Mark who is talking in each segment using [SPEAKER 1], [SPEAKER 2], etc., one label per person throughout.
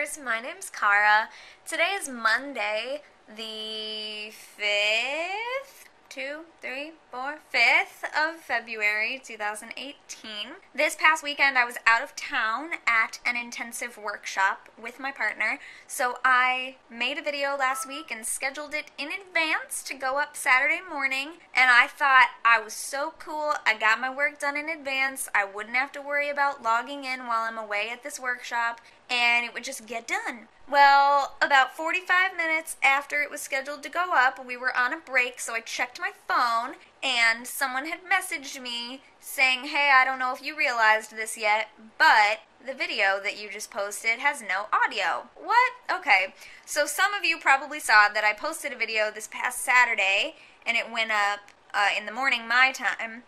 [SPEAKER 1] bookwormers, my name's Cara. Today is Monday, the 5th of February 2018. This past weekend I was out of town at an intensive workshop with my partner, so I made a video last week and scheduled it in advance to go up Saturday morning, and I thought I was so cool. I got my work done in advance. I wouldn't have to worry about logging in while I'm away at this workshop, and it would just get done. Well, about 45 minutes after it was scheduled to go up, we were on a break, so I checked my phone, and someone had messaged me saying, "Hey, I don't know if you realized this yet, but the video that you just posted has no audio." What? Okay. So some of you probably saw that I posted a video this past Saturday, and it went up in the morning my time,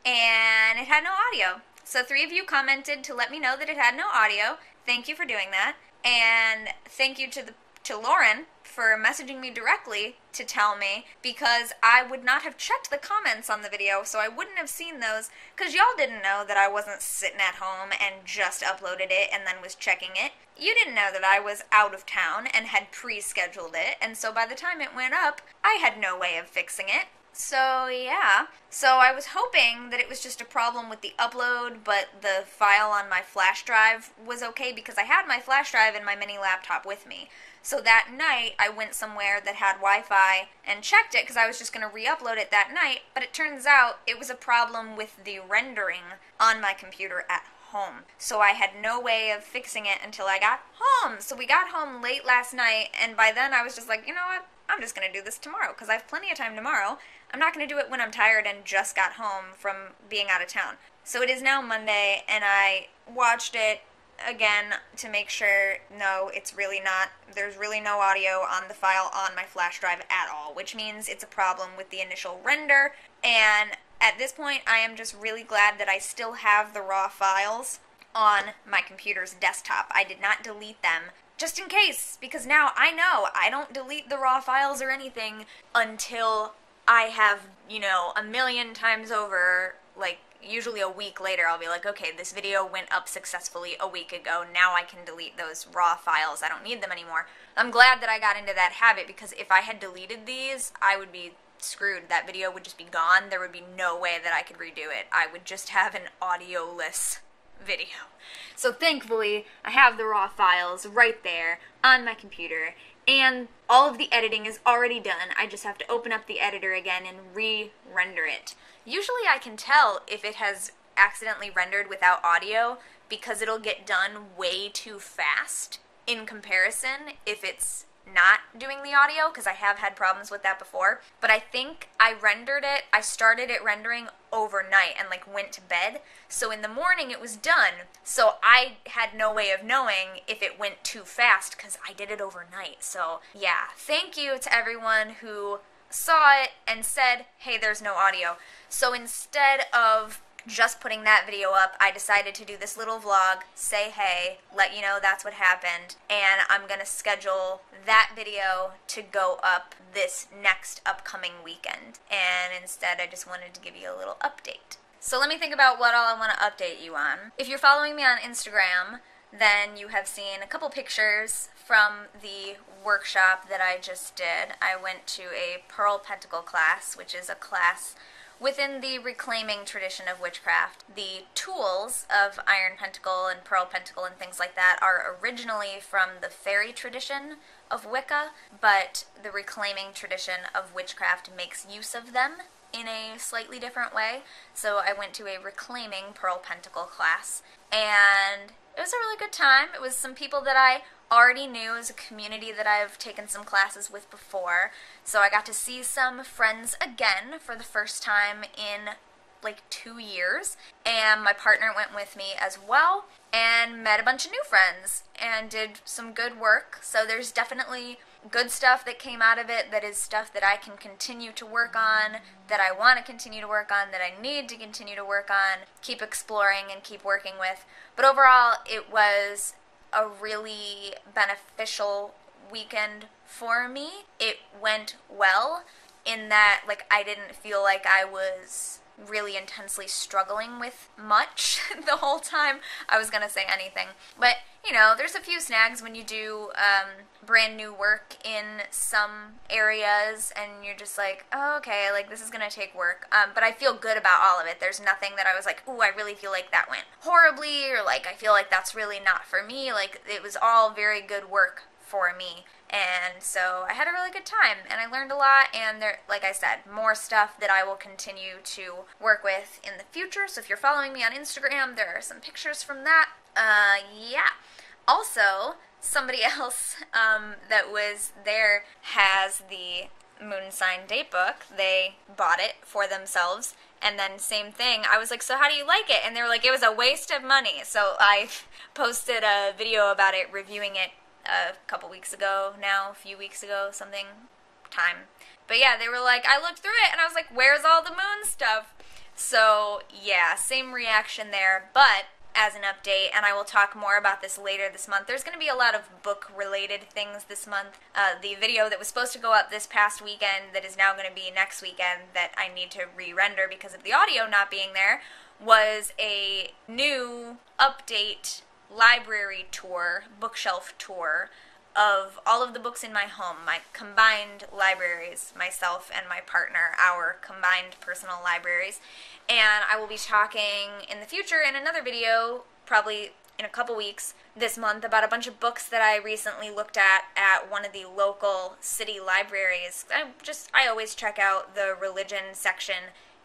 [SPEAKER 1] and it had no audio. So 3 of you commented to let me know that it had no audio. Thank you for doing that. And thank you to Lauren for messaging me directly to tell me, because I would not have checked the comments on the video, so I wouldn't have seen those, because y'all didn't know that I wasn't sitting at home and just uploaded it and then was checking it. You didn't know that I was out of town and had pre-scheduled it, and so by the time it went up, I had no way of fixing it. So yeah, so I was hoping that it was just a problem with the upload, but the file on my flash drive was okay because I had my flash drive and my mini laptop with me. So that night I went somewhere that had Wi-Fi and checked it because I was just going to re-upload it that night, but it turns out it was a problem with the rendering on my computer at home. So I had no way of fixing it until I got home. So we got home late last night, and by then I was just like, you know what? I'm just going to do this tomorrow because I have plenty of time tomorrow. I'm not going to do it when I'm tired and just got home from being out of town. So it is now Monday, and I watched it again to make sure, no, it's really not, there's really no audio on the file on my flash drive at all, which means it's a problem with the initial render. And at this point, I am just really glad that I still have the raw files on my computer's desktop. I did not delete them, just in case, because now I know I don't delete the raw files or anything until I have, you know, a million times over, like, usually a week later, I'll be like, okay, this video went up successfully a week ago, now I can delete those raw files, I don't need them anymore. I'm glad that I got into that habit, because if I had deleted these, I would be screwed. That video would just be gone. There would be no way that I could redo it. I would just have an audio-less video. So thankfully, I have the raw files right there on my computer, and all of the editing is already done. I just have to open up the editor again and re-render it. Usually I can tell if it has accidentally rendered without audio because it'll get done way too fast in comparison if it's not doing the audio, because I have had problems with that before. But I think I started it rendering overnight and like went to bed, so in the morning it was done, so I had no way of knowing if it went too fast because I did it overnight. So yeah, thank you to everyone who saw it and said, hey, there's no audio. So instead of just putting that video up, I decided to do this little vlog, say hey, let you know that's what happened, and I'm gonna schedule that video to go up this next upcoming weekend. And instead I just wanted to give you a little update. So let me think about what all I want to update you on. If you're following me on Instagram, then you have seen a couple pictures from the workshop that I just did. I went to a Pearl Pentacle class, which is a class within the reclaiming tradition of witchcraft. The tools of Iron Pentacle and Pearl Pentacle and things like that are originally from the fairy tradition of Wicca, but the reclaiming tradition of witchcraft makes use of them in a slightly different way. So I went to a reclaiming Pearl Pentacle class, and it was a really good time. It was some people that I already knew, as a community that I've taken some classes with before, so I got to see some friends again for the first time in like 2 years, and my partner went with me as well, and met a bunch of new friends, and did some good work. So there's definitely good stuff that came out of it that is stuff that I can continue to work on, that I want to continue to work on, that I need to continue to work on, keep exploring and keep working with. But overall, it was a really beneficial weekend for me. It went well in that, like, I didn't feel like I was really intensely struggling with much the whole time I was going to say anything. But, you know, there's a few snags when you do brand new work in some areas and you're just like, oh, okay, like this is going to take work. But I feel good about all of it. There's nothing that I was like, ooh, I really feel like that went horribly, or like I feel like that's really not for me. Like it was all very good work for me. And so I had a really good time, and I learned a lot, and there, like I said, more stuff that I will continue to work with in the future. So if you're following me on Instagram, there are some pictures from that. Yeah. Also, somebody else that was there has the moon sign date book. They bought it for themselves, and then same thing. I was like, so how do you like it? And they were like, it was a waste of money. So I posted a video about it, reviewing it a couple weeks ago now, a few weeks ago, something time. But yeah, they were like, I looked through it and I was like, where's all the moon stuff? So yeah, same reaction there, but as an update, and I will talk more about this later this month, there's going to be a lot of book-related things this month. The video that was supposed to go up this past weekend that is now going to be next weekend that I need to re-render because of the audio not being there was a new update library tour, bookshelf tour of all of the books in my home, my combined libraries, myself and my partner, our combined personal libraries. And I will be talking in the future in another video, probably in a couple weeks this month, about a bunch of books that I recently looked at one of the local city libraries. I always check out the religion section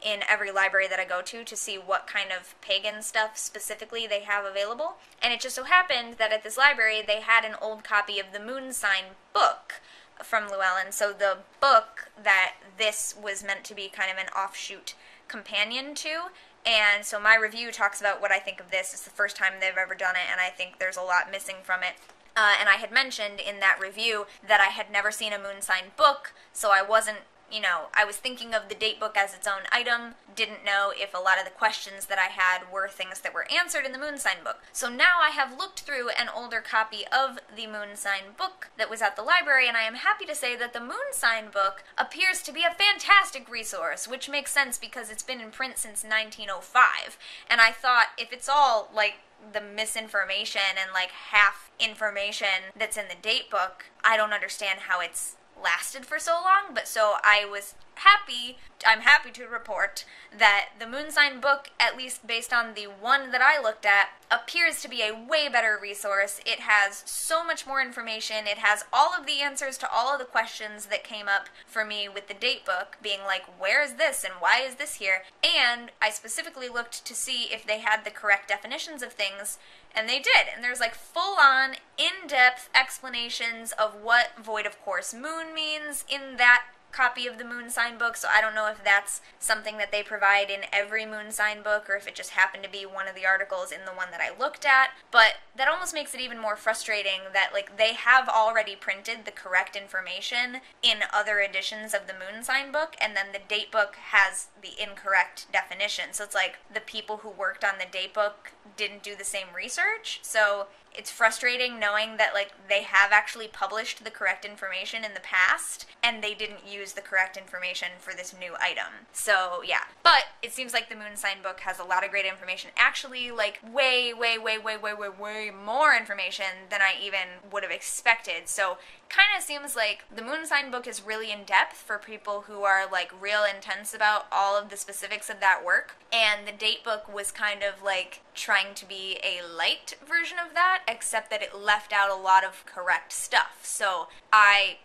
[SPEAKER 1] in every library that I go to see what kind of pagan stuff specifically they have available. And it just so happened that at this library they had an old copy of the moon sign book from Llewellyn. So the book that this was meant to be kind of an offshoot companion to. And so my review talks about what I think of this. It's the first time they've ever done it, and I think there's a lot missing from it. And I had mentioned in that review that I had never seen a moon sign book, so I wasn't, you know, I was thinking of the date book as its own item, didn't know if a lot of the questions that I had were things that were answered in the moon sign book. So now I have looked through an older copy of the moon sign book that was at the library, and I am happy to say that the moon sign book appears to be a fantastic resource, which makes sense because it's been in print since 1905. And I thought, if it's all, like, the misinformation and, like, half information that's in the date book, I don't understand how it's lasted for so long. But so I'm happy to report that the moon sign book, at least based on the one that I looked at, appears to be a way better resource. It has so much more information. It has all of the answers to all of the questions that came up for me with the date book, being like, where is this and why is this here? And I specifically looked to see if they had the correct definitions of things, and they did. And there's like full-on, in-depth explanations of what void of course moon means in that copy of the moon sign book. So I don't know if that's something that they provide in every moon sign book or if it just happened to be one of the articles in the one that I looked at. But that almost makes it even more frustrating that, like, they have already printed the correct information in other editions of the moon sign book, and then the date book has the incorrect definition. So it's like the people who worked on the date book didn't do the same research. So it's frustrating knowing that, like, they have actually published the correct information in the past and they didn't use the correct information for this new item. So yeah, but it seems like the moon sign book has a lot of great information, actually, like way more information than I even would have expected. So kind of seems like the moon sign book is really in depth for people who are like real intense about all of the specifics of that work, and the date book was kind of like trying to be a light version of that, except that it left out a lot of correct stuff. So I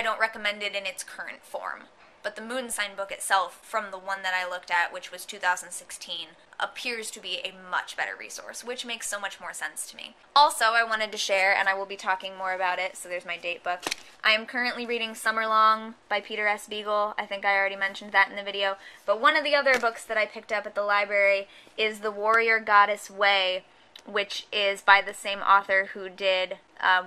[SPEAKER 1] don't recommend it in its current form. But the moon sign book itself, from the one that I looked at, which was 2016, appears to be a much better resource, which makes so much more sense to me. Also, I wanted to share, and I will be talking more about it, so there's my date book. I am currently reading Summerlong by Peter S. Beagle. I think I already mentioned that in the video. But one of the other books that I picked up at the library is The Warrior Goddess Way, which is by the same author who did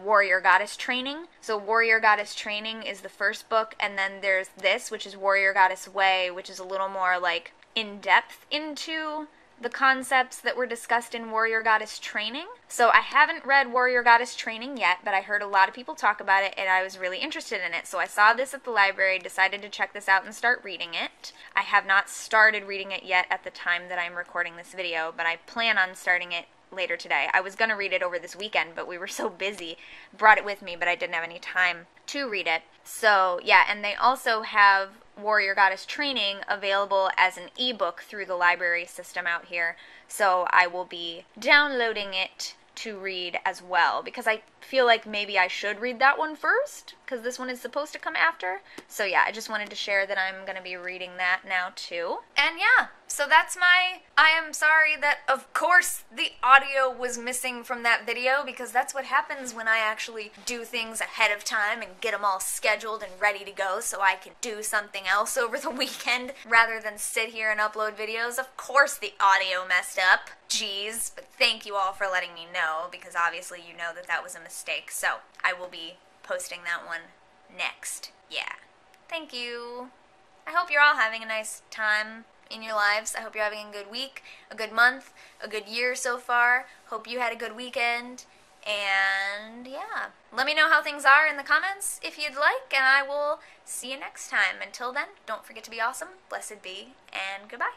[SPEAKER 1] Warrior Goddess Training. So Warrior Goddess Training is the first book, and then there's this, which is Warrior Goddess Way, which is a little more like in-depth into the concepts that were discussed in Warrior Goddess Training. So I haven't read Warrior Goddess Training yet, but I heard a lot of people talk about it, and I was really interested in it. So I saw this at the library, decided to check this out and start reading it. I have not started reading it yet at the time that I'm recording this video, but I plan on starting it later today. I was going to read it over this weekend, but we were so busy. Brought it with me, but I didn't have any time to read it. So yeah, and they also have Warrior Goddess Training available as an ebook through the library system out here. So I will be downloading it to read as well, because I feel like maybe I should read that one first, because this one is supposed to come after. So yeah, I just wanted to share that I'm going to be reading that now too. And yeah, so that's I am sorry that, of course, the audio was missing from that video, because that's what happens when I actually do things ahead of time and get them all scheduled and ready to go so I can do something else over the weekend rather than sit here and upload videos. Of course the audio messed up. Jeez, but thank you all for letting me know, because obviously you know that that was a mistake, so I will be posting that one next. Yeah. Thank you. I hope you're all having a nice time in your lives. I hope you're having a good week, a good month, a good year so far. Hope you had a good weekend, and yeah. Let me know how things are in the comments if you'd like, and I will see you next time. Until then, don't forget to be awesome, blessed be, and goodbye.